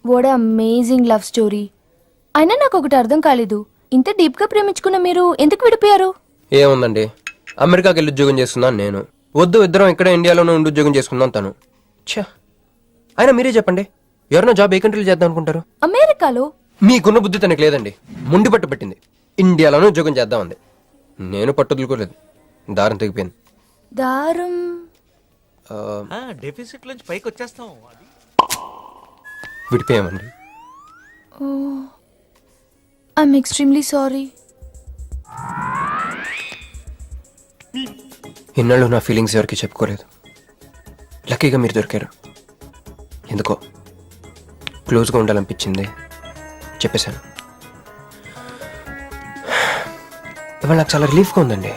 What amazing love story. అయినా నాకు ఒకటి అర్థం కాలేదు, ఇంత డీప్ గా ప్రేమించుకున్న మీరు ఎందుకు విడిపోయారు? ఏముందండి, అమెరికాకి వెళ్ళి ఉద్యోగం చేస్తున్నాను నేను. వద్దు, ఇద్దరం ఇక్కడ ఇండియాలోనే ఉండి ఉద్యోగం చేసుకుందాం తను. ఛా, అయినా మీరే చెప్పండి, ఎవరైనా జాబ్ ఏ కంట్రీలో చేద్దాం అనుకుంటారు? అమెరికాలో? మీకున్న బుద్ధి తనకి లేదండి. ముండి పట్టు పెట్టింది, ఇండియాలోనే ఉద్యోగం చేద్దామంది. నేను పట్టుదలుకోలేదు, దారం తెగిపోయింది. దారం? డెఫిసిట్ నుంచి పైకి వచ్చేస్తాం. విడిపోయామండి. I'm extremely sorry. ఇన్నాళ్ళు నా ఫీలింగ్స్ ఎవరికి చెప్పుకోలేదు. లక్కీగా మీరు దొరికారు. ఎందుకో క్లోజ్గా ఉండాలనిపించింది, చెప్పేశాను. ఇవాళ నాకు చాలా రిలీఫ్గా ఉందండి.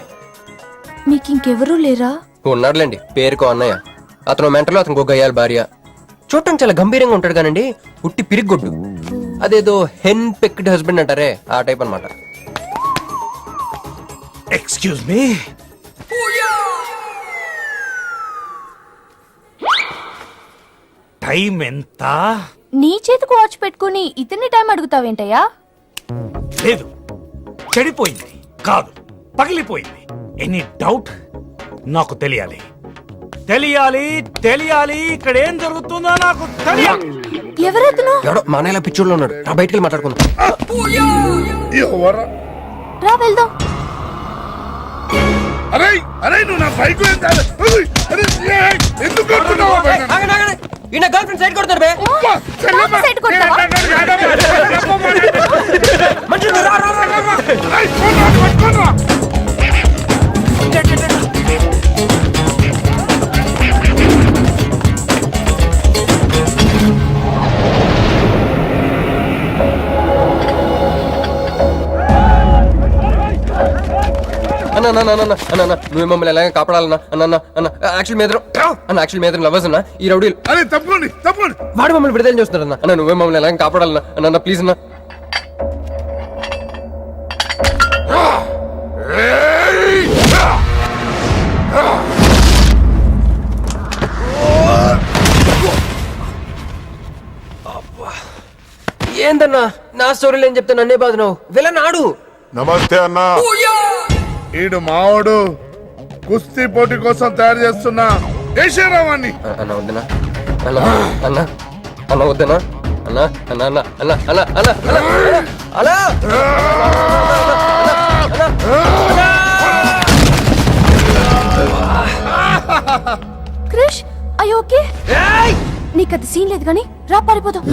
మీకు ఇంకెవరూ లేరా? ఉన్నాడులేండి, పేరుకో అన్నయ్య. అతను మెంటలో, అతను గయ్యాల భార్య. చూడటం చాలా గంభీరంగా ఉంటాడు కానండి, ఉట్టి పిరిగొడ్డు. అదేదో హెన్ పెక్డ్ హస్బెండ్ అంటారే, ఆ టైప్ అన్నమాట. ఎక్స్క్యూజ్ మీ, టైం ఎంత? నీ చేతికి వాచ్ పెట్టుకుని ఇతని టైం అడుగుతావేంటయ్యా? లేదు, చెడిపోయింది కాదు, పగిలిపోయింది. Any doubt? నాకు తెలియాలి, తెలియాలి, తెలియాలి. ఇక్కడ ఏం జరుగుతుందో నాకు తెలియాలి. ఎవరతను? ఎవడో మా అన్నయ్యలా పిచ్చోళ్ళు ఉన్నాడు, నా బయటికి వెళ్ళి మాట్లాడుకుందాం. రా వెళ్దాం. అరే అరే, నువ్వు నా బైక్ ఎందుకు కొడుతున్నావు? ఈయన గర్ల్ ఫ్రెండ్ సైడ్ కొడతారు బే. నాకు సైడ్ కొడతావా? అన్న నువ్వు మమ్మల్ని ఎలాగ కాపాడాలన్నా? అన్న అన్న యాక్చువల్ మీద లవర్స్ అన్న ఈ రౌడీలు. అరే తప్పండి తప్పండి, వాడు మమ్మల్ని విడుదల చేస్తున్నారు అన్న. అన్న నువ్వే మమ్మల్ని ఎలాగ కాపాడాలన్నా? అన్న ప్లీజ్ అన్న. ఏందన్నా నా స్టోరీలు ఏం చెప్తా నన్నే బాధ నువ్వు వెళ్ళనాడు. నమస్తే అన్నా. ఈడు మావాడు కుస్తీ పోటీ కోసం తయారు చేస్తున్నా దేశరావాన్ని. అన్న వద్దనా? అన్న అన్న అన్న వద్దనా? అన్న అన్న అన్న అన్న అన్న అన్న అన్న క్రిష్, అయ్యో ఓకే? నీకు అది సీన్ లేదు కానీ రా పారిపోదాం.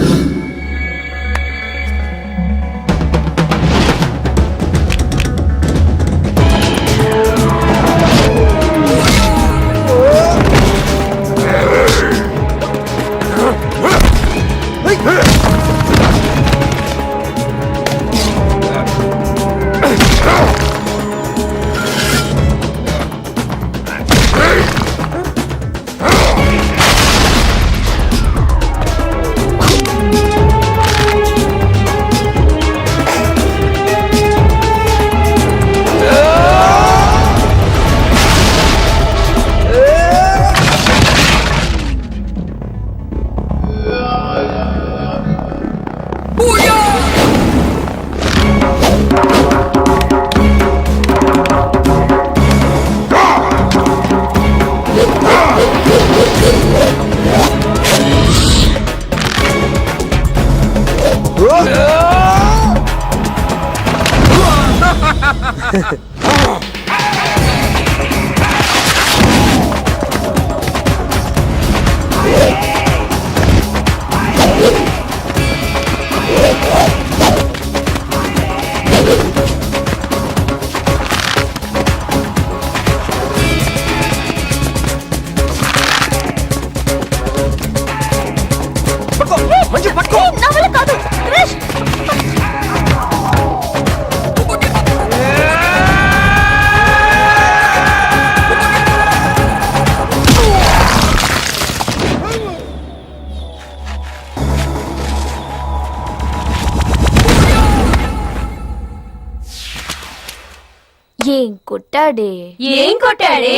ఏం కొట్టాడే? ఏం కొట్టాడే?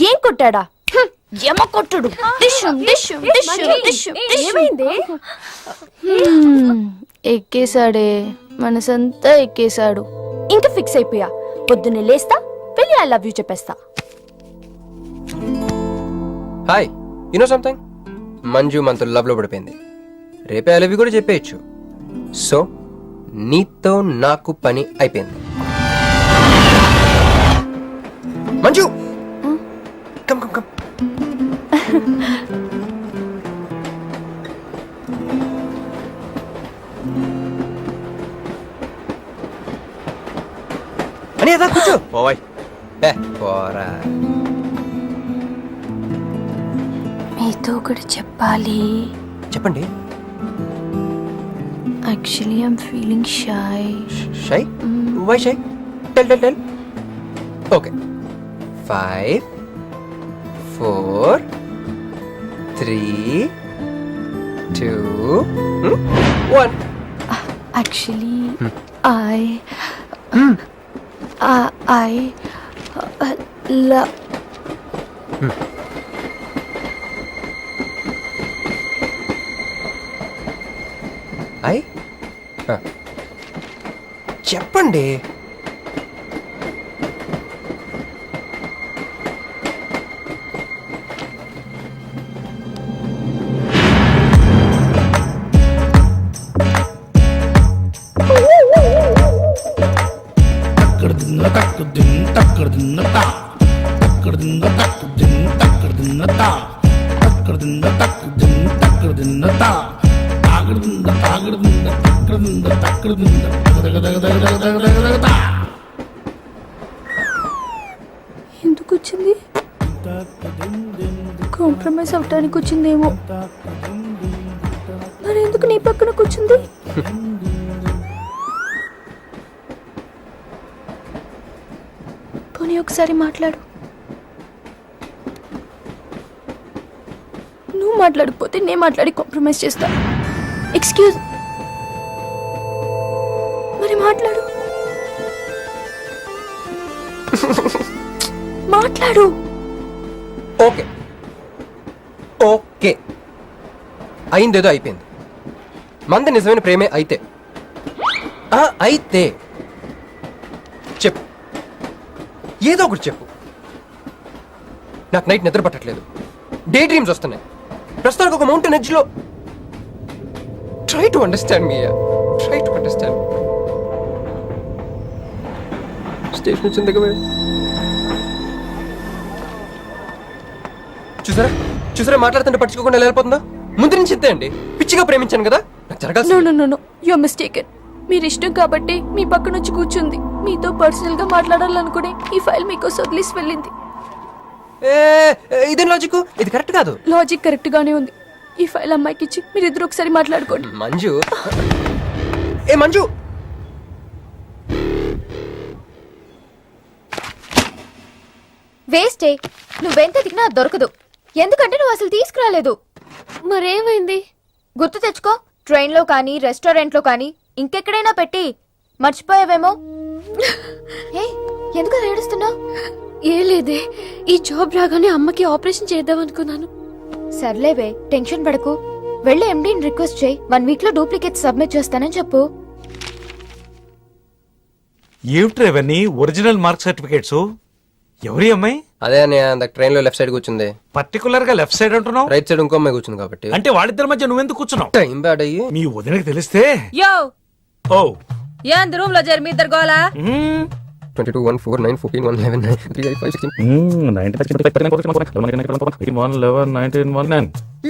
ఏం కొట్టాడా? యమ కొట్టుడు డిష్యం డిష్యం డిష్యం డిష్యం ఏమైంది? ఎక్కేశాడే మనసంతా ఎక్కేశాడు. ఇంకా ఫిక్స్ అయిపోయా, పొద్దున్నే లేస్తా వెళ్ళి ఐ లవ్ యూ చెప్పేస్తా. హాయ్, యూనో సంథింగ్, మంజు మనతో లవ్ లో పడిపోయింది. రేపే ఐ లవ్ యూ కూడా చెప్పేయచ్చు. సో నీతో నాకు పని అయిపోయింది. Manju come come come. అని అదా కూర్చో. పోవాయ్. పోరా. మీతో కూడా చెప్పాలి. చెప్పండి. Actually I'm feeling shy. Shy? Why shy? Tell tell tell. Okay. 5 4 3 2 1. Actually, I love. చెప్పండి. ఎందుకు వచ్చింది? కాంప్రమైజ్ అవటానికి వచ్చిందేమో. మరి ఎందుకు నీ పక్కన కూర్చుంది? పోనీ ఒకసారి మాట్లాడు. నువ్వు మాట్లాడకపోతే నేను మాట్లాడి కాంప్రమైజ్ చేస్తా. ఎక్స్క్యూజ్, మరి మాట్లాడు. మాట్లాడు. ఓకే ఓకే, అయిందేదో అయిపోయింది. మంది నిజమైన ప్రేమే అయితే అయితే చెప్పు, ఏదో ఒకటి చెప్పు. నాకు నైట్ నిద్ర పట్టట్లేదు, డే డ్రీమ్స్ వస్తున్నాయి. ప్రస్తుతానికి ఒక మౌంటైన్ ఎడ్జ్ లో. Try to understand me, try to understand. Station వచ్చిన దగ్గర చూసారా చూసారా, మాట్లాడుతుంటే పట్టించుకోకుండా వెళ్ళిపోతుందా? ముందు నుంచి ఇంతే అండి. పిచ్చిగా ప్రేమించాను కదా, నాకు జరగాల్సి. No you are mistaken. మీరు ఇష్టం కాబట్టి మీ పక్కన వచ్చి కూర్చుంది. మీతో పర్సనల్ గా మాట్లాడాలనుకునే ఈ ఫైల్ మీకోసం వదిలేసి వెళ్ళింది. ఇదేం లాజిక్? ఇది కరెక్ట్ కాదు. లాజిక్ కరెక్ట్ గానే ఉంది. ఈ ఫైల్ అమ్మాయికి ఇచ్చి మీరిద్దరు ఒకసారి మాట్లాడుకోండి. మంజు, మంజు, వేస్టే, నువ్వెంత తిన్నా దొరకదు. ఎందుకంటే నువ్వు అసలు తీసుకురాలేదు. మరేమైంది? గుర్తు తెచ్చుకో. ట్రైన్ లో కానీ రెస్టారెంట్ లో కానీ ఇంకెక్కడైనా పెట్టి మర్చిపోయావేమో. ఏ ఎందుకు అలా ఏడుస్తున్నావు? ఏ లేదే, ఈ జాబ్ రాగానే అమ్మకి ఆపరేషన్ చేద్దాం అనుకున్నాను. సర్లేవే, టెన్షన్ పడకు. వెళ్ళి ఎండీని రిక్వెస్ట్ చేయి. 1 వీక్ లో డూప్లికేట్ సబ్మిట్ చేస్తానని చెప్పు. ఏమిట్రా ఇవన్నీ ఒరిజినల్ మార్క్ సర్టిఫికేట్స్? ఎవరి అమ్మాయి? అదే అన్నయ్య, ట్రైన్ లో లెఫ్ట్ సైడ్ కూర్చుంది. పర్టికులర్ గా లెఫ్ట్ సైడ్ అంటున్నావు? రైట్ సైడ్ ఇంకో అమ్మాయి కూర్చుంది కాబట్టి. అంటే వాళ్ళిద్దరి మధ్య నువ్వెందుకు కూర్చున్నావు? టైం బ్యాడ్ అయ్యి. మీ వదినకి తెలిస్తే. యో ఓ ఏంది రూమ్ లో చేరి మీ ఇద్దరు గోలా? 22 1 4 9 14 1 11 9 3 5 5 16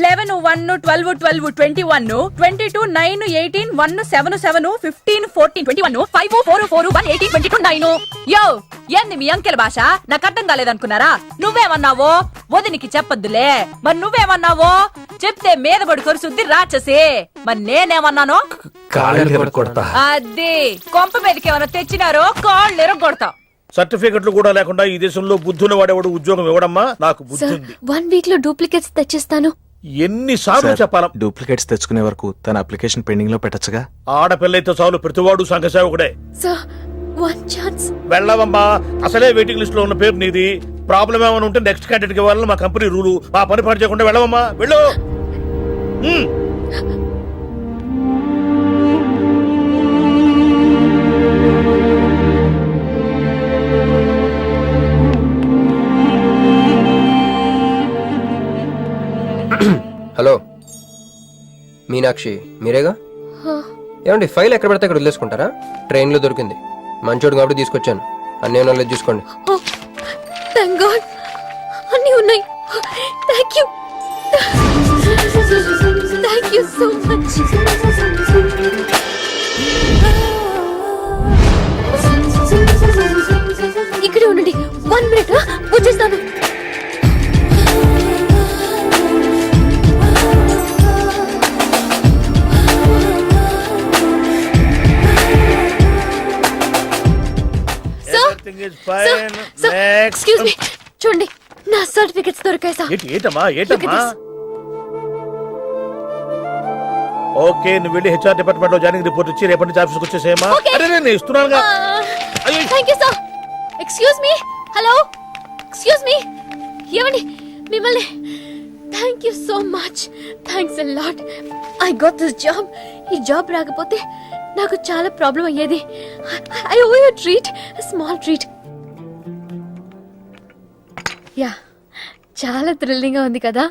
11 1 12 12 21 22 9 18 1 7 7 15 14 21 5 4 4 1 18 22 9. యో ఏంది మీ అంకెల భాష? నాకు అర్థం కాలేదనుకున్నారా? నువ్వేమన్నావో వదినికి చెప్పొద్దులే. మరి నువ్వేమన్నావో చెప్తే మీద పడి కొరుసుద్ది రాచసి. మరి నేనేమన్నానో కొడతా. అది కొంప మీదకి ఏమైనా తెచ్చినారో కాళ్ళు ఎరగొడతా. సర్టిఫికెట్లు కూడా లేకుండా ఈ దేశంలో బుద్ధుని వాడేవాడు ఉద్యోగం ఇవ్వడమ్మా. నాకు బుద్ధి ఉంది. 1 వీక్ లో డూప్లికేట్స్ తెచ్చిస్తాను. ఎన్నిసార్లు చెప్పాలా? డూప్లికేట్స్ తెచ్చుకునే వరకు తన అప్లికేషన్ పెండింగ్ లో పెట్టచ్చుగా. ఆడపిల్లైతే చాలు, ప్రతివాడు సంఘ సేవకుడే. Sir 1 chance. వెళ్ళవమ్మా, అసలే వెయిటింగ్ లిస్ట్ లో ఉన్న పేరు నీది. ప్రాబ్లం ఏమైనా ఉంటే నెక్స్ట్ క్యాండిడేట్ కి ఇవ్వాలని మా కంపెనీ రూలు. ఆ పని పాటు చేయకుండా వెళ్ళవమ్మా, వెళ్ళు. ఉమ్. హలో మీనాక్షి, మీరేగా? ఏమండి ఫైల్ ఎక్కడ పడితే అక్కడ వదిలేసుకుంటారా? ట్రైన్లో దొరికింది, మంచోడు కాబట్టి తీసుకొచ్చాను. అన్నీ నాలెడ్జ్ చూసుకోండి. థ్యాంక్ గాడ్ అన్నీ ఉన్నాయి. Thank you, thank you so much. ఇక్కడే ఉండండి, 1 minute వచ్చేస్తాను. Everything is fine. Next. Excuse me, చూడండి నా సర్టిఫికెట్స్ దొరికాయి సార్. ఏంటమ్మా Look at this. ఓకే, నువ్వు వెళ్ళి హెచ్ఆర్ డిపార్ట్మెంట్ లో జాయినింగ్ రిపోర్ట్ ఇచ్చి రేపటి నుంచి ఆఫీస్కి వచ్చేసేయమ్మా. Okay. అరే నేను ఇస్తున్నానుగా. అయ్యో. Thank you sir. Excuse me, hello, excuse me, ఏమండి మిమ్మల్ని. Thank you so much, thanks a lot. I got this job. ఈ జాబ్ రాకపోతే నాకు చాలా ప్రాబ్లం అయ్యేది. I owe you treat, small treat. Yeah, చాలా థ్రిల్లింగ్గా ఉంది కదా.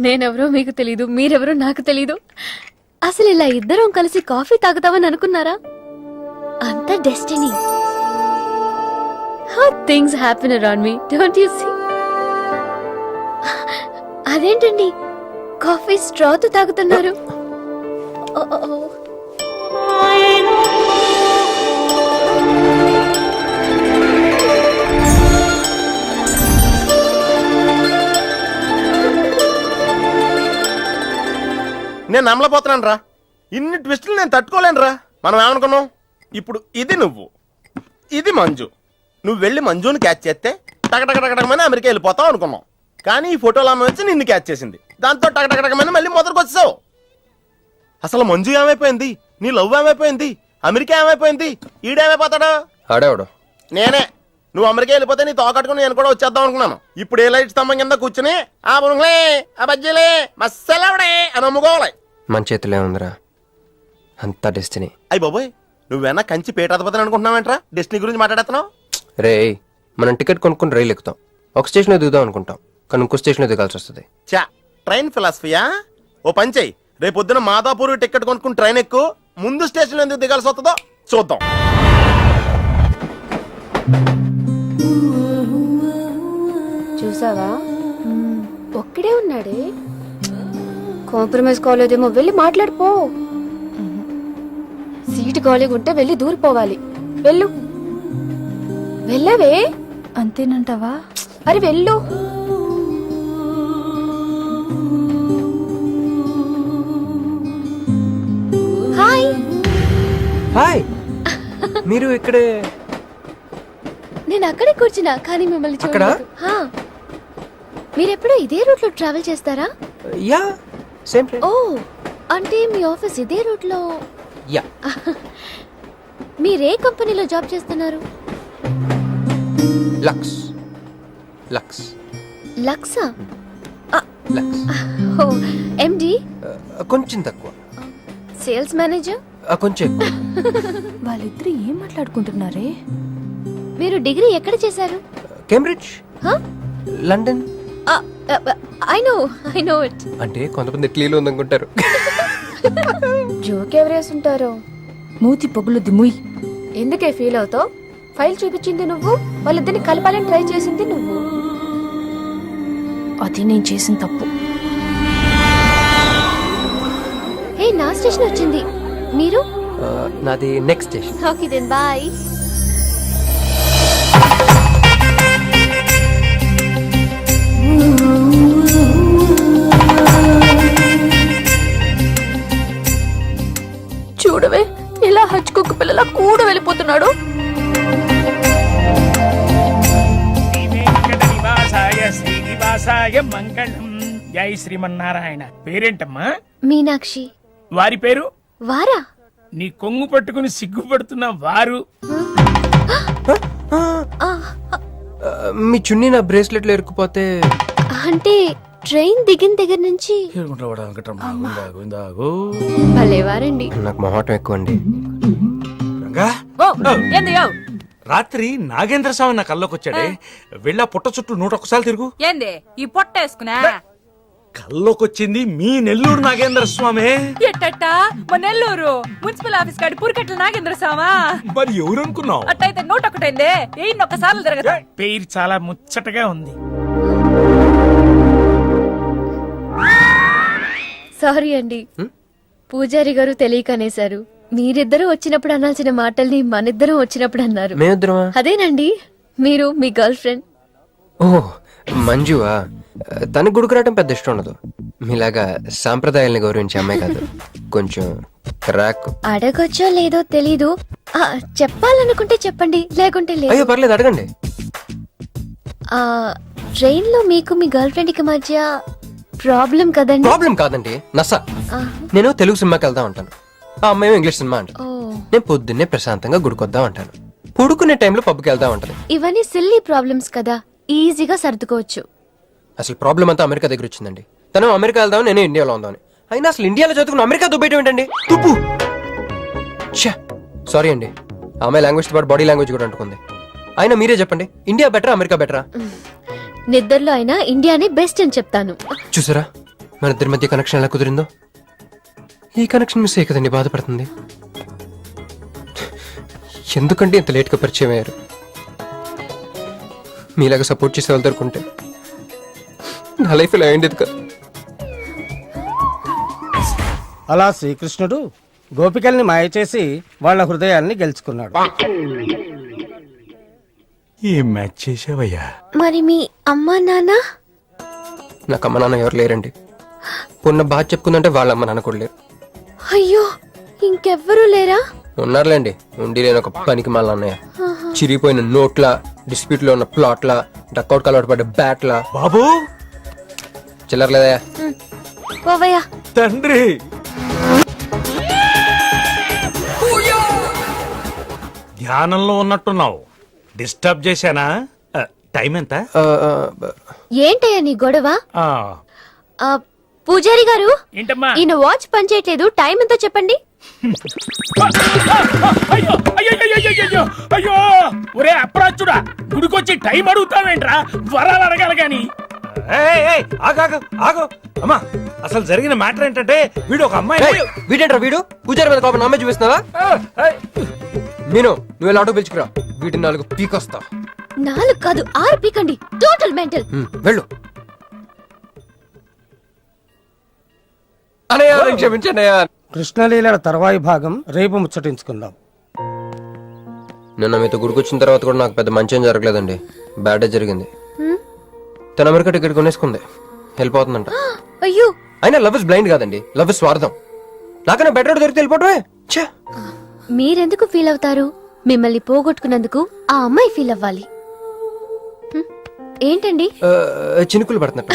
నేనెవరో మీకు తెలీదు, మీరెవరో నాకు తెలీదు. అసలు ఇలా ఇద్దరం కలిసి కాఫీ తాగుతామని అనుకున్నారా? అంత destiny. How things happen around me, don't you see? అదేంటండి కాఫీ స్ట్రాతో తాగుతున్నారు? నేను నమ్మలేకపోతున్నాను రా. ఇన్ని ట్విస్టులు నేను తట్టుకోలేను రా. మనం ఏమనుకున్నాం? ఇప్పుడు ఇది నువ్వు, ఇది మంజు. నువ్వు వెళ్ళి మంజుని క్యాచ్ చేస్తే టకటకటకటకమని అమెరికా వెళ్ళిపోతావు అనుకున్నాం. కానీ ఈ ఫోటోలు ఆమె వచ్చి నిన్ను క్యాచ్ చేసింది. దాంతో టకటకటకమని మళ్ళీ మొదటికి వచ్చావు. అసలు మంజు ఏమైపోయింది? నీ లవ్ ఏమైపోయింది? అమెరికా ఏమైపోయింది? ఈడేమైపోతాడు? ఆడేవాడు నేనే. నువ్వు అమెరికా వెళ్ళిపోతే నీ తోకట్టుకుని నేను కూడా వచ్చేద్దాం అనుకున్నాను. ఇప్పుడు ఏ లైట్ స్తంభం కింద కూర్చుని ఆ బుంగ్లే ఆ బజ్జీలే మస్సలవడే అని అమ్ముకోవాలి. మన చేతిలో ఉందిరా, అంతా డెస్టినీ. అయ్యి బాబోయ్, నువ్వేనా కంచి పేటాధిపతిని అనుకుంటున్నావేంట్రా? డెస్టినీ గురించి మాట్లాడుతున్నావు? రే, మనం టికెట్ కొనుక్కుని రైలు ఎక్కుతాం. ఒక స్టేషన్లో దిగుదాం అనుకుంటాం, కానీ ఇంకో స్టేషన్లో దిగాల్సి వస్తుంది. చా, ట్రైన్ ఫిలాసఫియా? ఓ పని చెయ్యి, రేపు పొద్దున మాదాపూర్ టికెట్ కొనుక్కుని ట్రైన్ ఎక్కు. ముందు స్టేషన్లో ఎందుకు దిగాల్సి వస్తుందో చూద్దాం. చూసావా, ఒక్కడే ఉన్నాడే. కాంప్రమైజ్ కాలేదేమో, వెళ్ళి మాట్లాడిపో. సీటు ఖాళీగా ఉంటే వెళ్ళి దూరిపోవాలి. వెళ్ళు, వెళ్ళవే. అంతేనంటావా? అరే వెళ్ళు. హాయ్. హాయ్, మీరు ఇక్కడే? నేను అక్కడే కూర్చున్నా, కానీ మిమ్మల్ని అక్కడ? చూడలేదు. హా. మీరెప్పుడు ఇదే రూట్ లో ట్రావెల్ చేస్తారా? Yeah, same train. ఓ, అంటే మీ ఆఫీస్ ఇదే రూట్ లో. యా. మీరే కంపెనీలో జాబ్ చేస్తున్నారు? లక్స్. లక్స్. లక్సా? లక్స్. ఓ, ఎండి? కొంచెం తక్కువ. Sales manager? కొంచెం ఎక్కువ. వాళ్ళిద్దరు ఏం మాట్లాడుకుంటున్నారే? మీరు డిగ్రీ ఎక్కడ చేశారు? Cambridge, London. I know it. అంటే కొంతమంది ఇట్లీలో ఉందనుకుంటారు. జోక్ ఎవరేసుంటారో. మూతి పొగులు దిముయ్. ఎందుకే ఫీల్ అవుతావు? ఫైల్ చూపించింది నువ్వు, వాళ్ళిద్దరిని కలపాలని ట్రై చేసింది నువ్వు. అది నేను చేసిన తప్పు. ఏ, నా స్టేషన్ వచ్చింది. మీరు? నాది next station. Okay then bye. చూడవే, ఇలా హచ్చుకుక్క పిల్లల కూడా వెళ్ళిపోతున్నాడు. శ్రీనివాసాయ మంగళం. జై శ్రీమన్నారాయణ. పేరేంటమ్మా? మీనాక్షి. వారి పేరు? వారా? నీ కొంగు పట్టుకుని సిగ్గుపడుతున్న వారు. మీ చున్నీ నా బ్రేస్లెట్లో ఇరుక్కుపోతే అంటే ట్రైన్ దిగిన దగ్గర నుంచి భలేవారండి. నాకు మొహాటం ఎక్కువ అండి. రంగా ఓ ఏంది యో రాత్రి నాగేంద్ర స్వామి నా కల్లోకి వచ్చాడే, వెళ్ళా పుట్ట చుట్టూ 101 తిరుగు. ఏంది ఈ పొట్ట వేసుకున్నా కల్లోకి వచ్చింది మీ నెల్లూరు నాగేంద్ర స్వామి. ఎట్టట్ట మా నెల్లూరు మున్సిపల్ ఆఫీస్ కాడి పురికట్ల నాగేంద్ర స్వామా. మరి ఎవరు అనుకున్నావు? అట్టయితే 101 1 తిరగదు. పేరు చాలా ముచ్చటగా ఉంది. సారీ అండి, పూజారి గారు తెలియక అనేశారు. మీరిద్దరూ వచ్చినప్పుడు అనాల్సిన మాటల్ని మనిద్దరం వచ్చినప్పుడు అన్నారు. మేమిద్దరమా? అదేనండి, మీరు మీ గర్ల్ ఫ్రెండ్. ఓ మంజువా? తనకు గుడికి రావటం పెద్ద ఇష్టం ఉండదు. మీలాగా సాంప్రదాయాల్ని గౌరవించే అమ్మాయి కాదు, కొంచెం క్రాక్. అడగొచ్చో లేదో తెలీదు. చెప్పాలనుకుంటే చెప్పండి, లేకుంటే లేదు. అయ్యో పర్లేదు, అడగండి. ట్రైన్ లో మీకు మీ గర్ల్ ఫ్రెండ్ కి మధ్య ప్రాబ్లం కదండి? ప్రాబ్లం కాదండి, నస. నేను తెలుగు సినిమాకి వెళ్తా ఉంటాను, ఆ అమ్మాయి ఇంగ్లీష్ సినిమా అంటాను. నేను పొద్దున్నే ప్రశాంతంగా గుడికొద్దాం అంటాను, పడుకునే టైంలో పబ్కి వెళ్తా ఉంటది. ఇవన్నీ సిల్లీ ప్రాబ్లమ్స్ కదా, ఈజీగా సర్దుకోవచ్చు. అసలు ప్రాబ్లం అంతా అమెరికా దగ్గర వచ్చిందండి. తను అమెరికా వెళ్దాం, నేను ఇండియాలో ఉందామని. అయినా అసలు ఇండియాలో చదువుకుని అమెరికా దుబ్బేయటం ఏంటండి? తుప్పు. సారీ అండి, ఆమె లాంగ్వేజ్ తో పాటు బాడీ లాంగ్వేజ్ కూడా అంటుకుంది. అయినా మీరే చెప్పండి, ఇండియా బెటరా అమెరికా బెటరా? నిద్రలో అయినా ఇండియానే బెస్ట్ అని చెప్తాను. చూసారా మన ఇద్దరి మధ్య కనెక్షన్ ఎలా కుదిరిందో? ఈ కనెక్షన్ మిస్ అయ్యి కదండి బాధపడుతుంది. ఎందుకంటే ఇంత లేట్గా పరిచయం అయ్యారు? మీలాగా సపోర్ట్ చేసే వాళ్ళు దొరుకుంటే నా లైఫ్ ఇలా అయింది కదా. అలా శ్రీకృష్ణుడు గోపికల్ని మాయ చేసి వాళ్ళ హృదయాల్ని గెలుచుకున్నాడు. ఏం మ్యాచ్ చేసావయ్యా? మరి మీ అమ్మా నాన్న? నాకు అమ్మ నాన్న ఎవరు లేరండి. పొన్న బాధ చెప్పుకుందంటే వాళ్ళ అమ్మ నాన్న కూడా లేరు. అయ్యో, ఇంకెవ్వరూ లేరా? ఉన్నారులేండి, ఉండి లేని ఒక పనికి మళ్ళీ అన్నయ్య. చిరిగిపోయిన నోట్ల, డిస్ప్యూట్ లో ఉన్న ప్లాట్ల, డక్అౌట్ కలవట పడ్డ బ్యాట్ల. బాబు చిల్లర్లేదయా? పోవయ్యా. తండ్రి ధ్యానంలో ఉన్నట్టున్నావు, డిస్టర్బ్ చేశానా? టైం ఎంత? ఏంటయ్యా నీ గొడవ? ఆ, పూజారి గారు, ఏంటమ్మా? ఈయన వాచ్ పనిచేయట్లేదు, టైం ఎంతో చెప్పండి. అయ్యో అయ్యో అయ్యో అయ్యో అయ్యో, ఒరే అప్రాచుడా, గుడికొచ్చి టైం అడుగుతావేంట్రా? వరాలు అడగాలి గాని. ఏయ్, ఏయ్, ఆగు, ఆగు, ఆగు. అమ్మా, అసలు జరిగిన మ్యాటర్ ఏంటంటే వీడు ఒక అమ్మాయి. వీడేంట్రా వీడు? పూజారి మీద కోపం నామే చూపిస్తున్నావా? నేను నువ్వు ఎలా ఆటో పిలుచుకురా, వీటి 4 పీకొస్తా. 4 కాదు 6 పీకండి, టోటల్ మెంటల్. వెళ్ళు అనయ్య, క్షమించన్నయ్య. కృష్ణలీలల తర్వాయి భాగం రేపు ముచ్చటించుకుందాం. నిన్న మీతో గుడికొచ్చిన తర్వాత కూడా నాకు పెద్ద మంచి ఏం జరగలేదండి, బ్యాడే జరిగింది. తన అమెరికా టికెట్ కొనేసుకుంది, వెళ్ళిపోతుందంట. అయ్యో, అయినా లవ్ ఇస్ బ్లైండ్ కాదండి, లవ్ ఇస్ స్వార్థం. నాకన్నా బెటర్ దొరికితే వెళ్ళిపోవడమే. మీరెందుకు ఫీల్ అవుతారు? మిమ్మల్ని పోగొట్టుకున్నందుకు ఆ అమ్మాయి ఫీల్ అవ్వాలి. ఏంటండి? చినుకులు పడుతున్నట్టు.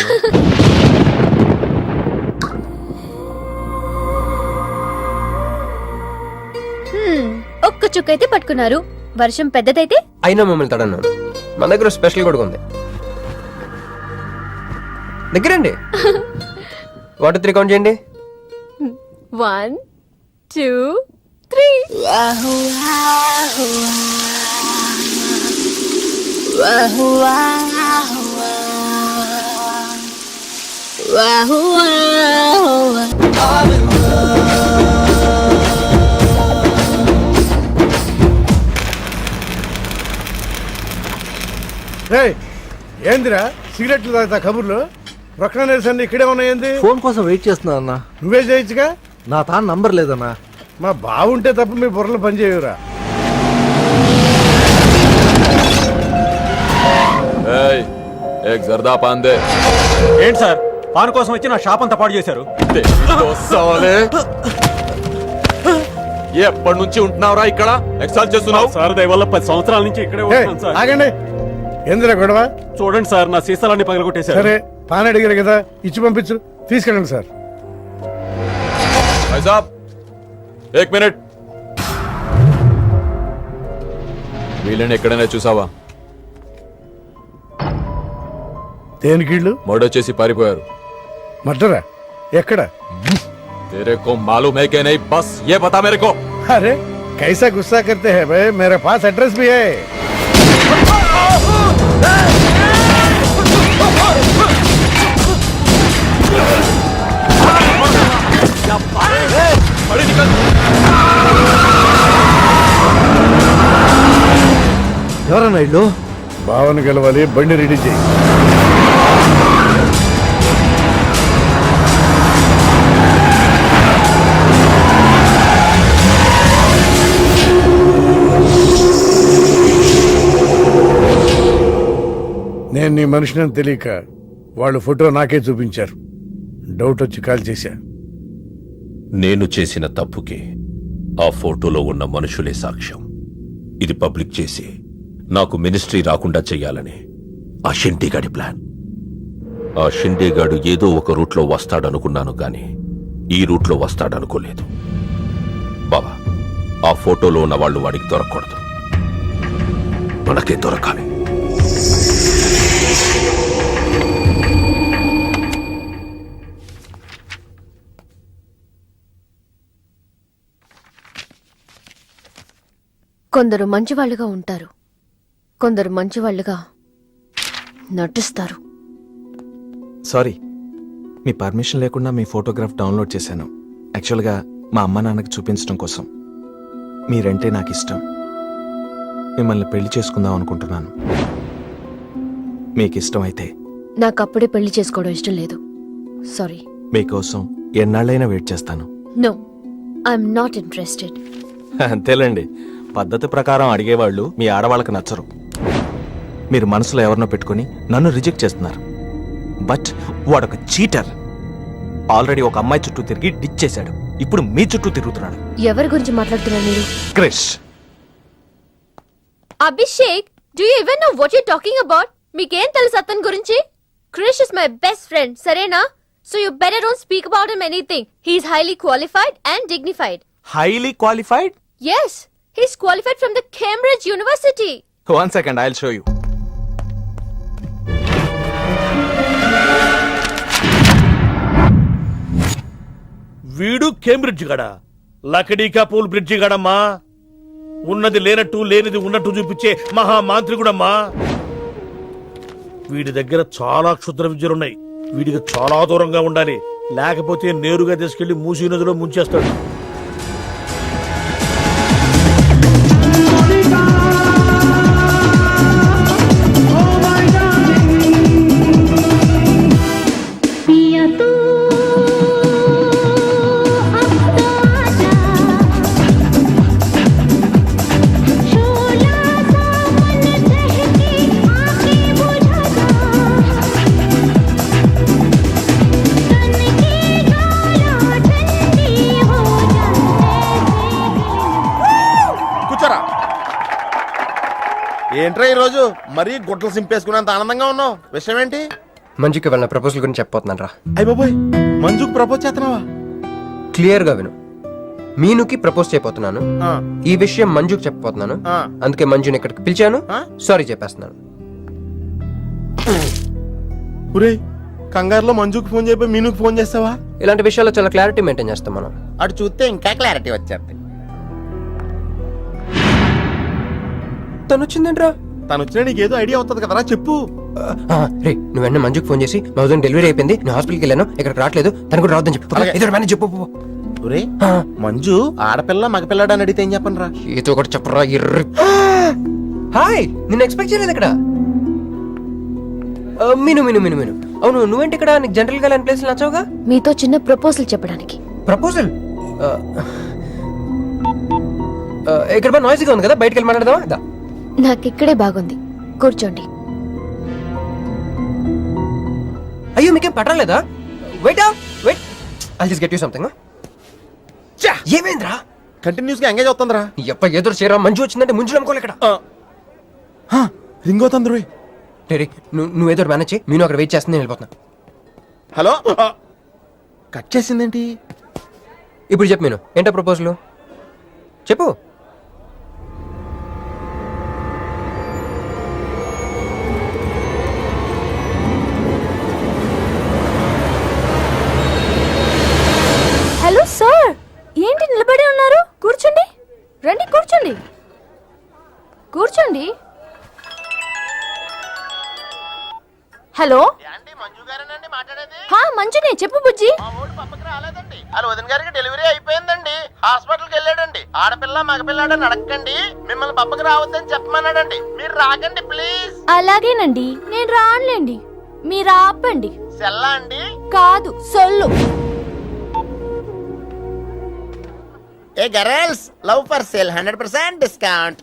ఒక్క చుక్కైతే పట్టుకున్నారు, వర్షం పెద్దదైతే? అయినా మిమ్మల్ని తడన్నాను. మన దగ్గర స్పెషల్ కూడా ఉంది, దగ్గరండి. 1 2 3 కౌంట్ చేయండి. 1 2 3. ఏందిరా సిగరెట్లు తాగుతా కబుర్లు? ప్రక్కన నిరసన ఇక్కడే ఉన్నాయంది? ఫోన్ కోసం వెయిట్ చేస్తున్నా అన్నా. నువ్వే చేయొచ్చుగా. నా తాను నంబర్ లేదన్నా. మా బావుంటే తప్ప మీ బుర్రలు పనిచేయవురా. ఏంటి సార్, పాన్ కోసం వచ్చి నా షాప్ అంతా పాడు చేశారు. ఎప్పటి నుంచి ఉంటున్నావురా ఇక్కడ? ఎక్సైజ్ చేస్తున్నావు? సార్ దయవల్ల 10 సంవత్సరాల నుంచి ఇక్కడే ఉంటున్నాను సార్. ఆగండి, ఎందురా గొడవ? చూడండి సార్, నా సీసాలన్నీ పగలగొట్టేశారు. సరే, పాన్ అడిగారు కదా, ఇచ్చి పంపించు, తీసుకెళ్ళండి సార్. एक मिनट, వీళ్ళని ఎక్కడైనా చూసావా? దేనికిళ్ళు మర్డర్ చేసి పారిపోయారు. మర్డరా? ఎక్కడ? तेरे को मालूम है कि नहीं? बस ये बता मेरे को. अरे कैसा गुस्सा करते हैं भाई, मेरे पास एड्रेस भी है. ఎవరన్నా ఇల్లు? భావన గెలవాలి, బండి రెడీ చేయి. నేను నీ మనిషిని తెలియక వాళ్ళు ఫోటో నాకే చూపించారు. డౌట్ వచ్చి కాల్ చేశా. నేను చేసిన తప్పుకి ఆ ఫోటోలో ఉన్న మనుషులే సాక్ష్యం. ఇది పబ్లిక్ చేసి నాకు మినిస్ట్రీ రాకుండా చెయ్యాలని ఆ షిండేగాడి ప్లాన్. ఆ షిండేగాడు ఏదో ఒక రూట్లో వస్తాడనుకున్నాను కానీ ఈ రూట్లో వస్తాడనుకోలేదు. బాబా, ఆ ఫోటోలో ఉన్న వాళ్ళు వాడికి దొరకకూడదు, మనకే దొరకాలి. కొందరు మంచివాళ్ళుగా ఉంటారు, కొందరు మంచివాళ్ళుగా నటిస్తారు. సారీ, మీ పర్మిషన్ లేకుండా మీ ఫోటోగ్రాఫ్ డౌన్లోడ్ చేశాను. యాక్చువల్గా మా అమ్మ నాన్నకి చూపించడం కోసం. మీరంటే నాకు ఇష్టం. మిమ్మల్ని పెళ్లి చేసుకుందాం అనుకుంటున్నాను. మీకు ఇష్టం అయితే. నాకు అప్పుడే పెళ్లి చేసుకోవడం ఇష్టం లేదు. సారీ. మీకోసం ఎన్నాళ్ళైనా వెయిట్ చేస్తాను. No, I'm not interested. అంతేలేండి, పద్ధతి ప్రకారం అడిగేవాళ్ళు మీ ఆడవాళ్ళకి నచ్చరు. మీరు మనసులో ఎవరినో పెట్టుకుని నన్ను రిజెక్ట్ చేస్తున్నారు. బట్ వాడొక చీటర్. ఆల్రెడీ ఒక అమ్మాయి చుట్టూ తిరిగి డిచ్ చేశాడు. ఇప్పుడు మీ చుట్టూ తిరుగుతున్నాడు. ఎవరి గురించి మాట్లాడుతున్నారు మీరు? Krish. Abhishek, do you even know what you talking about? మీకేం తెలుసు అతని గురించి? Krish is my best friend, సరేనా? So you better don't speak about him anything. He is highly qualified and dignified. Highly qualified? Yes, he's qualified from the Cambridge University. 1 second, I'll show you. వీడు Cambridge గడా, లకడీకా pool bridge గడమ్మా. ఉన్నది లేనట్టు లేనిది ఉన్నట్టు చూపించే మహా మాంత్రికుడమ్మా. వీడి దగ్గర చాలా క్షుద్ర విద్యలున్నాయి. వీడికి చాలా దూరంగా ఉండాలి, లేకపోతే నేరుగా తీసుకెళ్లి మూసీ నదిలో ముంచేస్తాడు. ఏంట్రా ఈ రోజు మరీ గుట్టలు సింపేసుకున్నంత ఆనందంగా ఉన్నావు? విషయం ఏంటి? మంజుకి వెళ్ళిన ప్రపోజల్ గురించి చెప్పబోతున్నాను రా. అయ్య బాబోయ్, మంజుకి ప్రపోజ్ చేస్తున్నావా? క్లియర్ గా విను. మీనుకి ప్రపోజ్ చేయబోతున్నాను. ఆ, ఈ విషయం మంజుకి చెప్పబోతున్నాను. ఆ. అందుకే మంజుని ఇక్కడికి పిలిచాను. ఆ? సారీ చెప్పేస్తున్నాను. ఒరేయ్, కంగారులో మంజుకి ఫోన్ చెప్పి మీనుకి ఫోన్ చేస్తావా? ఇలాంటి విషయాల్లో చాలా క్లారిటీ మెయింటైన్ చేస్తాం మనం. అటు చూస్తే ఇంకా క్లారిటీ వచ్చేది. తను వచ్చిందేంట్రా? తను వచ్చినా నీకేదో ఐడియా అవుతుంది కదరా, చెప్పు. రే, నువ్వు వెంటనే మంజుకి ఫోన్ చేసి మా వదిన డెలివరీ అయిపోయింది, నేను హాస్పిటల్కి వెళ్ళాను, ఇక్కడికి రావట్లేదు, తను కూడా రావద్దని చెప్పు. అలాగే. ఏదో మేనేజ్ చెప్పు. ఒరేయ్, మంజు ఆడపిల్ల మగపిల్లడు అని అడిగితే ఏం చెప్పను రా? ఏదో ఒకటి చెప్పరా. హాయ్, నిన్ను ఎక్స్పెక్ట్ చేయలేదు ఇక్కడ. మీను మీను మీను మీను అవును, నువ్వేంటి ఇక్కడ? నీకు జనరల్ గా లేని ప్లేస్ నచ్చవుగా? మీతో చిన్న ప్రపోజల్ చెప్పడానికి. ప్రపోజల్? ఇక్కడ బాగా నాయిస్గా ఉంది కదా, బయటకు వెళ్ళి మాట్లాడదామా? నాకిక్కడే బాగుంది, కూర్చోండి. అయ్యో, మీకేం పట్టలేదా? Wait wait, I'll just get you something. ఏమైందిరా? కంటిన్యూస్ గా ఎంగేజ్ అవుతుందిరా. ఎప్ప ఎదురు చేరా, మంజు వచ్చిందంటే ముంజు నమ్ముకోలే ఇక్కడ. రింగ్ అవుతుంది రోయ్. రే, నువ్వు ఏదో మేనేజ్ చేయి, నేను అక్కడ వెయిట్ చేస్తుంది, నేను వెళ్ళిపోతున్నా. హలో, కట్ చేసిందేంటి? ఇప్పుడు చెప్పు మీను, ఏంటో ప్రపోజల్ చెప్పు. ఏంటి నిలబడి ఉన్నారు? కూర్చోండి, రండి కూర్చోండి, కూర్చోండి. హలో, మంజునే, చెప్పు బుజ్జి. వాళ్ళ వదిన గారికి డెలివరీ అయిపోయిందండి, హాస్పిటల్కి వెళ్ళాడండి. ఆడపిల్ల మగపిల్లాడని అడగండి, మిమ్మల్ని పప్పకి రావద్దని చెప్పమన్నాడండి. మీరు రాకండి ప్లీజ్. అలాగేనండి, నేను రానులేండి, మీరు ఆపండి. సెల్లా అండి? కాదు, సొల్లు. ఏ girls, love for sale 100% discount.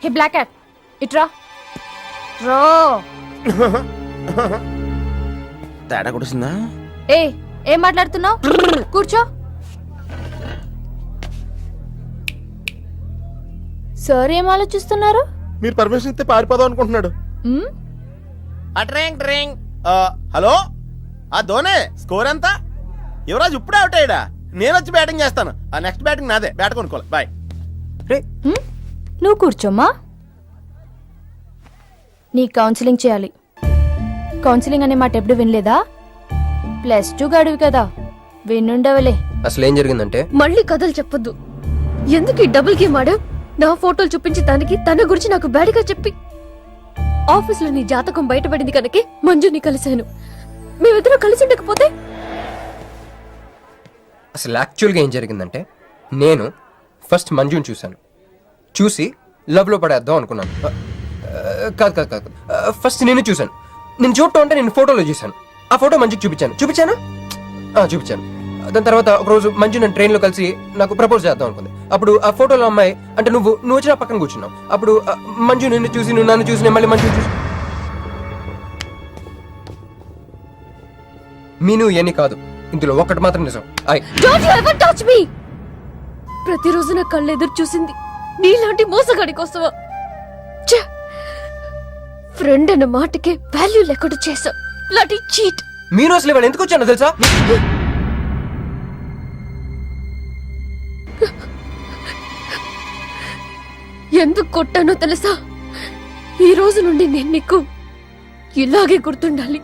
Hey black cat, ఇట్రా. రో. తేడా కొడుతుందా? ఏం మాట్లాడుతున్నావు? కూర్చో. సార్ ఏం ఆలోచిస్తున్నారు? మీరు పర్మిషన్ ఇస్తే పారిపోదాం అనుకుంటున్నాడు. హలో, ఆ ధోనే స్కోర్ ఎంత? యువరాజ్ ఇప్పుడే అవుట్ అయ్యాడా? నేను వచ్చి బ్యాటింగ్ చేస్తాను. ఆ నెక్స్ట్ బ్యాటింగ్ నాదే. బ్యాట్ కొనుక్కోవాలి. బాయ్. నువ్వు కూర్చోమ్మా. నీ కౌన్సిలింగ్ చేయాలి. కౌన్సిలింగ్ అనే మాట ఎప్పుడు వినలేదా? +2 గడువు కదా, వినుండవలే. అసలు ఏం జరిగిందంటే, మళ్ళీ కథలు చెప్పొద్దు. ఎందుకు ఈ డబుల్ గేమ్ ఆడా? నా ఫోటోలు చూపించి దానికి తన గురించి నాకు బ్యాడ్గా చెప్పి ఆఫీస్ లో నీ జాతకం బయటపడింది కనుకే మంజుని కలిశాను. మేమిద్దరూ కలిసి ఉండకపోతే? అసలు యాక్చువల్గా ఏం జరిగిందంటే, నేను ఫస్ట్ మంజుని చూశాను. చూసి లవ్లో పడేద్దాం అనుకున్నాను. కాదు కాదు కాదు, ఫస్ట్ నేను చూశాను. నేను చూడటం అంటే నేను ఫోటోలో చూశాను. ఆ ఫోటో మంజుకి చూపించాను. దాని తర్వాత ఒకరోజు మంజు నేను ట్రైన్లో కలిసి నాకు ప్రపోజ్ చేద్దాం అనుకుంది. అప్పుడు ఆ ఫోటోలో అమ్మాయి అంటే నువ్వు వచ్చి నా పక్కన కూర్చున్నావు. అప్పుడు మంజు నిన్ను చూసి, నువ్వు నన్ను చూసి, నేను మళ్ళీ మంజుని చూసి. మీను ఇవన్నీ కాదు, ఇందులో ఒక్కటి మాత్రం నిజం. Don't you ever touch me! ప్రతిరోజు నా కళ్ళు ఎదురు చూసింది నీలాంటి మోసగాడి కోసమా? ఫ్రెండ్ అన్న మాటకే వాల్యూ లేకుండా చేశా. లాంటి చీట్. మీను అసలు ఇవాళ ఎందుకు వచ్చానో తెలుసా? ఎందుకు కొట్టానో తెలుసా? ఈ రోజు నుండి నేను నీకు ఇలాగే గుర్తుండాలి.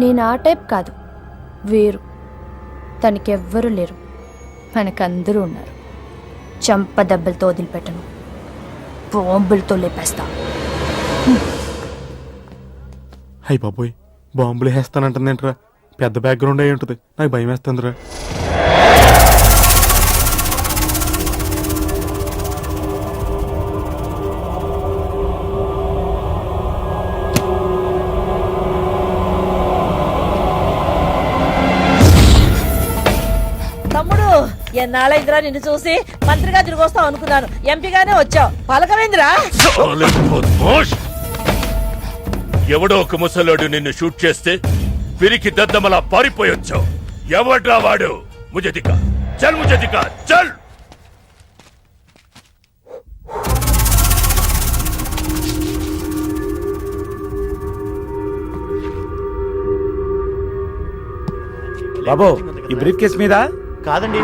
నేను ఆ టైప్ కాదు, వేరు. తనకెవ్వరూ లేరు, మనకందరూ ఉన్నారు. చంప దెబ్బలతో వదిలిపెట్టను, బాంబులతో లేపేస్తా. అయ్యి బాబోయ్, బాంబులు వేస్తానంటుందేంట్రా? పెద్ద బ్యాక్గ్రౌండ్ అయి ఉంటుంది, నాకు భయం వేస్తుందిరా. తమ్ముడు, ఎన్నాళ్ళైందిరా నిన్ను చూసి? మంత్రిగా తిరిగి వస్తావు అనుకున్నాను, ఎంపీగానే వచ్చావు. పలకవేంద్రా? ఎవడో ఒక ముసలోడు నిన్ను షూట్ చేస్తే పిరికి దద్దమలా పారిపోయొచ్చావు. ఎవడ్రా వాడు? ముझे दिखा, चल मुझे दिखा, चल. బాబు, ఈ బ్రీఫ్ కేస్ మీద? కాదండి.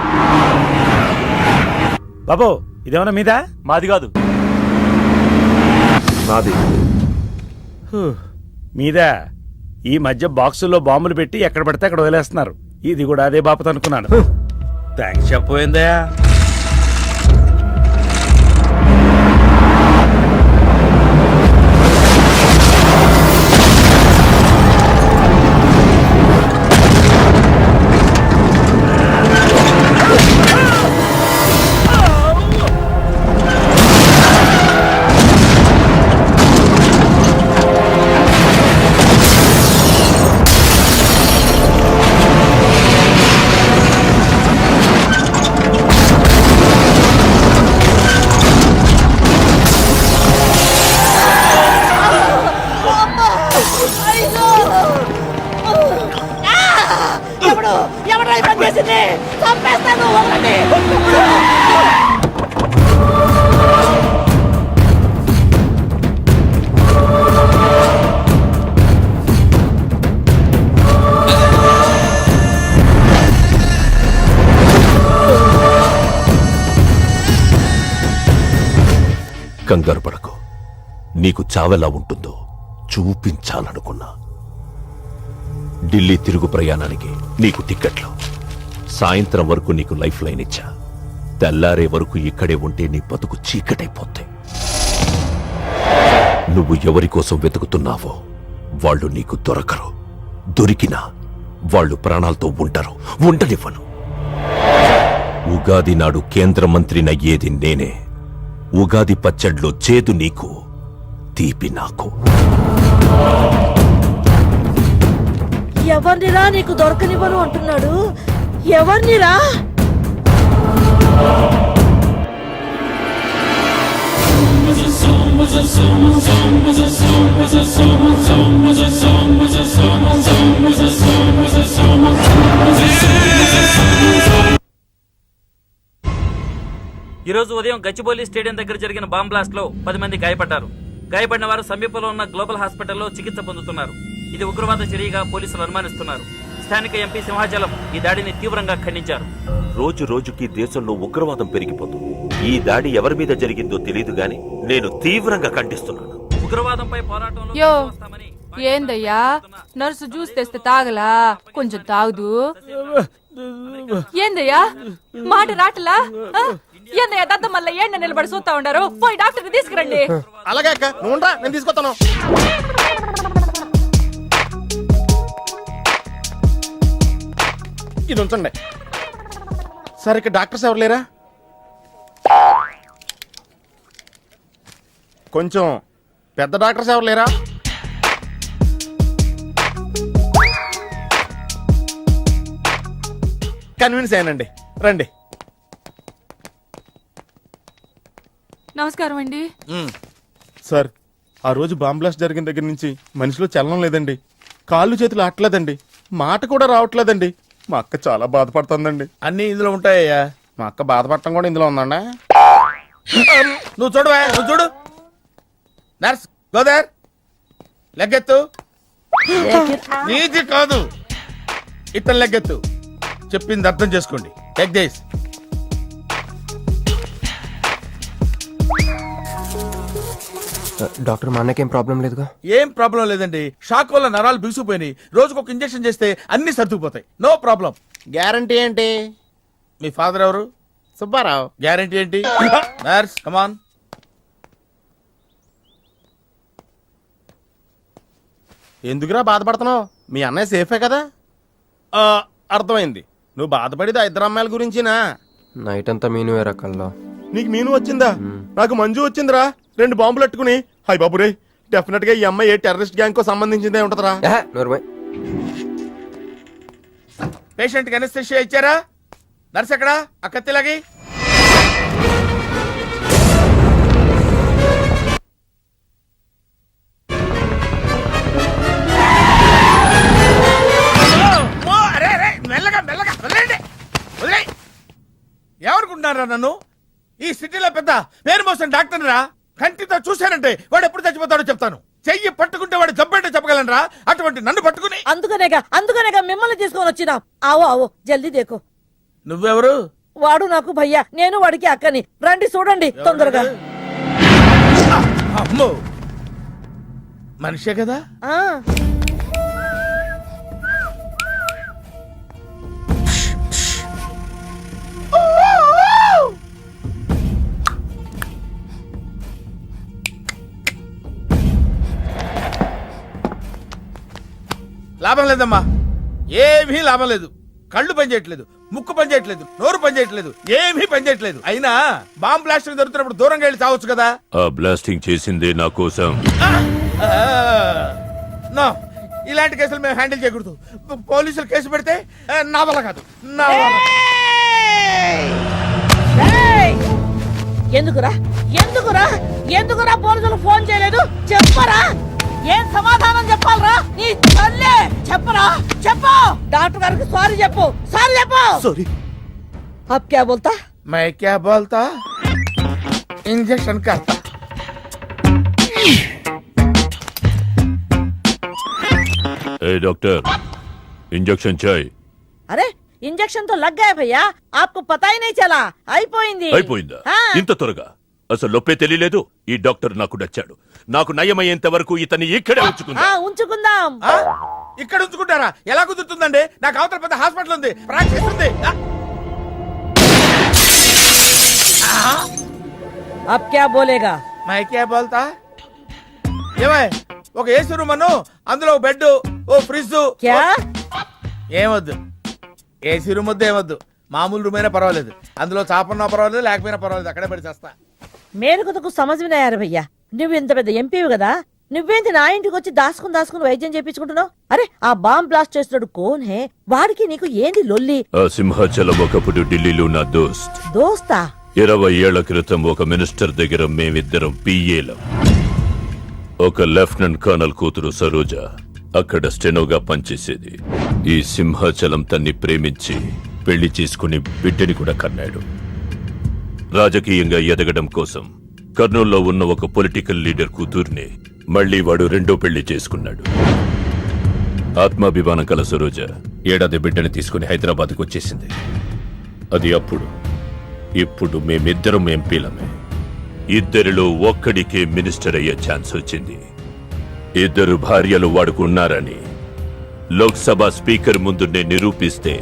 బాబు, ఇదేమన్నా మీద? మాది కాదు. నాది. మీద. ఈ మధ్య బాక్సుల్లో బాంబులు పెట్టి ఎక్కడ పడితే అక్కడ వదిలేస్తున్నారు. ఇది కూడా అదే బాపత అనుకున్నాను. థ్యాంక్స్ చెప్పబోయిందా? ఎవడై పని చేసింది? చంపేస్తాను, వదలండి. కంగారు పడకు, నీకు చావెలా ఉంటుందో చూపించాలనుకున్నా. ఢిల్లీ తిరుగు ప్రయాణానికి నీకు టిక్కెట్లు. సాయంత్రం వరకు నీకు లైఫ్ లైన్ ఇచ్చా. తెల్లారే వరకు ఇక్కడే ఉంటే నీ బతుకు చీకటైపోతే. నువ్వు ఎవరి కోసం వెతుకుతున్నావో వాళ్ళు నీకు దొరకరు. దొరికినా వాళ్ళు ప్రాణాలతో ఉంటారు. ఉండనివ్వను. ఉగాది నాడు కేంద్ర మంత్రినయ్యేది నేనే. ఉగాది పచ్చడ్లో చేదు నీకు, తీపి నాకు. ఎవరినిరా నీకు దొరకనివ్వను అంటున్నాడు? ఎవరినిరా? ఈ రోజు ఉదయం గచ్చిబౌలి స్టేడియం దగ్గర జరిగిన బాంబ్ బ్లాస్ట్ లో 10 మంది గాయపడ్డారు. గాయపడిన వారు సమీపంలో ఉన్న గ్లోబల్ హాస్పిటల్లో చికిత్స పొందుతున్నారు. ఇది ఉగ్రవాద చర్యగా పోలీసులు అనుమానిస్తున్నారు. స్థానిక ఎంపీ సింహాచలం ఈ దాడిని తీవ్రంగా ఖండించారు. రోజు రోజుకి దేశంలో ఉగ్రవాదం పెరిగిపోతుంది. ఈ దాడి ఎవరి మీద జరిగిందో తెలియదు గాని నేను తీవ్రంగా ఖండిస్తున్నాను. ఉగ్రవాదంపై పోరాటంలో యో వస్తామని ఏందయ్యా నర్సు జ్యూస్ తెస్తే తాగలా? కొంచెం తాగుదు. ఏందయ్యా మాట రాటలా? ఏందయ్యా దద్ద మళ్ళీ ఏండ నిలబడి చూస్తా ఉండారు? పోయి డాక్టర్ తీసుకురండి. అలాగే అక్క, నువ్వు ఉండరా, నేను తీసుకొస్తాను. ఇది ఉంచండి. సార్ ఇక్కడ డాక్టర్స్ ఎవరు లేరా? కొంచెం పెద్ద డాక్టర్స్ ఎవరు లేరా? కన్విన్స్ అయ్యానండి, రండి. నమస్కారం అండి. సార్, ఆ రోజు బాంబ్ బ్లాస్ట్ జరిగిన దగ్గర నుంచి మనిషిలో చలనం లేదండి. కాళ్ళు చేతులు ఆటలేదండి. మాట కూడా రావట్లేదండి. మా అక్క చాలా బాధపడుతుందండి. అన్ని ఇందులో ఉంటాయ్యా. మా అక్క బాధపడటం కూడా ఇందులో ఉందండి. నువ్వు చూడవా, నువ్వు చూడు. నర్స్ గోదర్, లెగ్గెత్తు. నీది కాదు, ఇతను లెగ్గెత్తు. చెప్పింది అర్థం చేసుకోండి. Take this. డాక్టర్, మా అన్నకేం ప్రాబ్లం లేదుగా? ఏం ప్రాబ్లం లేదండి. షాక్ వల్ల నరాలు బిగుసిపోయినాయి. రోజుకు ఒక ఇంజెక్షన్ చేస్తే అన్ని సర్దుకుపోతాయి. No problem. గ్యారంటీ ఏంటి? మీ ఫాదర్ ఎవరు? సుబ్బారావు. గ్యారంటీ ఏంటి? నర్స్ కమాన్. ఎందుకురా బాధపడుతున్నావు? మీ అన్నయ్య సేఫే కదా? అర్థమైంది. నువ్వు బాధపడేది ఆ ఇద్దరు అమ్మాయిల గురించినా? నైట్ అంతా మీను వేరే కల్లో. నీకు మీను వచ్చిందా? నాకు మంజు వచ్చిందిరా. 2 బాంబులు అట్టుకుని. హాయ్ బాబురే, డెఫినెట్ గా ఈ అమ్మాయి ఏ టెర్రరిస్ట్ గ్యాంగ్ కో సంబంధించిందే ఉంటదరా. పేషెంట్ కి అనస్థిషియా ఇచ్చారా? నర్స్ ఎక్కడ? ఆ కత్తిలాగి. మెల్లగా మెల్లగా వదిలేండి, వదిలేయ్. ఏమనుకుంటున్నారా నన్ను? ఈ సిటీలో పెద్ద పేరు మోసం డాక్టర్ రా. కంటితో చూశానంటే వాడు ఎప్పుడు చచ్చిపోతాడో చెప్తాను. చెయ్యి పట్టుకుంటే వాడు జబ్బేంటో చెప్పగలనరా? అటువంటి నన్ను పట్టుకుని. అందుకనేగా మిమ్మల్ని తీసుకొని వచ్చినా. ఆవో ఆవో జల్దీ దేకో. నువ్వెవరు? వాడు నాకు భయ్యా, నేను వాడికి అక్కని. రండి చూడండి తొందరగా. అమ్మో, మనిషే కదా? లాభం లేదమ్మా, ఏమీ లాభం లేదు. కళ్ళు పనిచేయట్లేదు, ముక్కు పనిచేయట్లేదు, నోరు పనిచేయట్లేదు, ఏమీ పనిచేయట్లేదు. అయినా బాంబ్ బ్లాస్టింగ్ జరుగుతున్నప్పుడు దూరంగా వెళ్ళి చావచ్చు కదా. ఆ బ్లాస్టింగ్ చేసిందే నా కోసం. నో, ఇలాంటి కేసులు మేము హ్యాండిల్ చేయకూడదు. పోలీసులు కేసు పెడితే నా వల్ల కాదు, నా వల్ల. ఎందుకురా ఎందుకురా ఎందుకురా పోలీసులు ఫోన్ చేయలేదు? చెప్పరా, ఏం సమాధానం చెప్పాలరా? నీ తల్లే చెప్పరా, చెప్పు. డాక్టర్ గారికి సారీ చెప్పు, సారీ చెప్పు. సారీ. అబ్ క్యా బోల్తా? मैं क्या बोलता? इंजेक्शन करता. ए डॉक्टर, इंजेक्शन चाहिए. अरे इंजेक्शन तो लग गया भैया, आपको पता ही नहीं चला. అయిపోయింది. అయిపోయిందా? ఇంత త్వరగా? అసలు నొప్పే తెలియలేదు. ఈ డాక్టర్ నాకు నచ్చాడు. నాకు నయమయ్యేంత వరకు ఇతన్ని ఇక్కడే ఉంచుకుందా. ఉంచుకుందాం. ఆ? ఇక్కడ ఉంచుకుంటారా? ఎలా కుదురుతుందండి? నాకు అవతల పెద్ద హాస్పిటల్ ఉంది, ప్రాక్టీస్ ఉంది. అబ్ క్యా బోలేగా? మై క్యా బోల్తా? ఏమై ఒక ఏసీ రూమ్ అను, అందులో ఓ బెడ్, ఓ ఫ్రిడ్జ్. క్యా? ఏమొద్దు, ఏసీ రూమ్ వద్దు, ఏమొద్దు. మామూలు రూమ్ అయినా పర్వాలేదు, అందులో చాపన్నా పర్వాలేదు, లేకపోయినా పర్వాలేదు, అక్కడే పడి చేస్తా. మేలుకొతకు సమజ్ఞారు భయ్యా. నువ్వు ఇంత పెద్ద ఎంపీవి కదా, నువ్వేంటి నా ఇంటికి వచ్చి దాసుకుని వైద్యం చేయించుకుంటున్నావు? అరే ఆ బాంబ్ బ్లాస్ట్ చేస్తున్నాడు కోన్ హే, వాడికి నీకు ఏంది లొల్లి? ఆ సింహాచలం ఒకప్పుడు ఢిల్లీలో నా దోస్త్. దోస్తా? 20 ఏళ్ల క్రితం ఒక మినిస్టర్ దగ్గర మేమిద్దరం పిఏలం. ఒక లెఫ్టినెంట్ కర్నల్ కూతురు సరోజ అక్కడ స్టెనోగా పనిచేసేది. ఈ సింహాచలం తన్ని ప్రేమించి పెళ్లి చేసుకుని బిడ్డని కూడా కన్నాడు. రాజకీయంగా ఎదగడం కోసం కర్నూల్లో ఉన్న ఒక పొలిటికల్ లీడర్ కూతుర్ని మళ్లీ వాడు రెండో పెళ్లి చేసుకున్నాడు. ఆత్మాభిమానం కల సరోజ ఏడాది బిడ్డని తీసుకుని హైదరాబాద్కు వచ్చేసింది. అది అప్పుడు. ఇప్పుడు మేమిద్దరం ఎంపీలమే. ఇద్దరిలో ఒక్కడికే మినిస్టర్ అయ్యే ఛాన్స్ వచ్చింది. 2 భార్యలు వాడుకున్నారని లోక్సభ స్పీకర్ ముందు నేను నిరూపిస్తే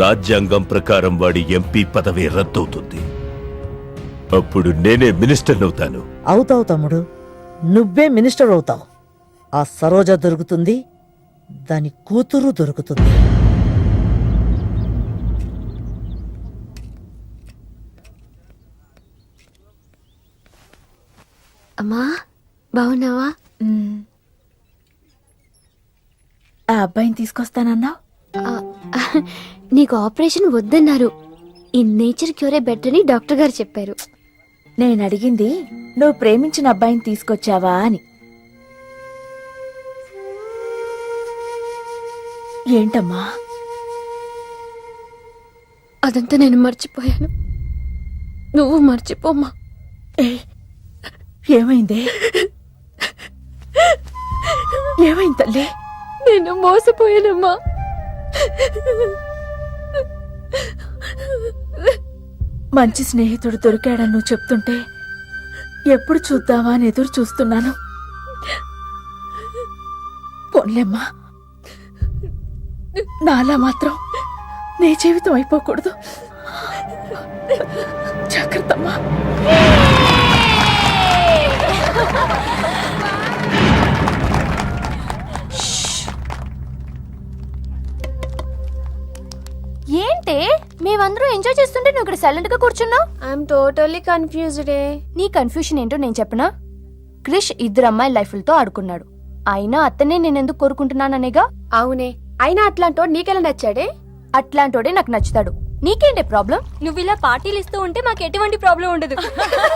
రాజ్యాంగం ప్రకారం వాడి ఎంపీ పదవి రద్దవుతుంది. అప్పుడు నేనే మినిస్టర్ అవుతాను. అవుతావు తమ్ముడు, నువ్వే మినిస్టర్ అవుతావు. ఆ సరోజ దొరుకుతుంది, దాని కూతురు దొరుకుతుంది. అమ్మా బాగున్నావా? ఆ అబ్బాయిని తీసుకొస్తానన్నావు. నీకు ఆపరేషన్ వద్దన్నారు. ఈ నేచర్ క్యూరే బెటర్ అని డాక్టర్ గారు చెప్పారు. నేను అడిగింది నువ్వు ప్రేమించిన అబ్బాయిని తీసుకొచ్చావా అని. ఏంటమ్మా? అదంతా నేను మర్చిపోయాను, నువ్వు మర్చిపోమ్మా. ఏమైందే? ఏమైంది తల్లి? నేను మోసపోయానమ్మా. మంచి స్నేహితుడు దొరికాడని నువ్వు చెప్తుంటే ఎప్పుడు చూద్దామా అని ఎదురు చూస్తున్నాను. పోన్లేమ్మా, నాలా మాత్రం నీ జీవితం అయిపోకూడదు. జాగ్రత్తమ్మా. ఏంటే మేమందరం ఎంజాయ్ చేస్తుంటే నువ్వు ఇక్కడ సైలెంట్ గా కూర్చున్నావు? I'm totally confused. నీ కన్ఫ్యూషన్ ఏంటో నేను చెప్పనా? క్రిష్ 2 అమ్మాయి లైఫ్లతో ఆడుకున్నాడు. అయినా అతనే నేనెందుకు కోరుకుంటున్నాననేగా. అవునే, అయినా అట్లాంటోడు నీకెలా నచ్చాడే? అట్లాంటోడే నాకు నచ్చుతాడు. నీకేంటే ప్రాబ్లం? నువ్వు ఇలా పార్టీలు ఇస్తూ ఉంటే మాకు ఎటువంటి ప్రాబ్లం ఉండదు.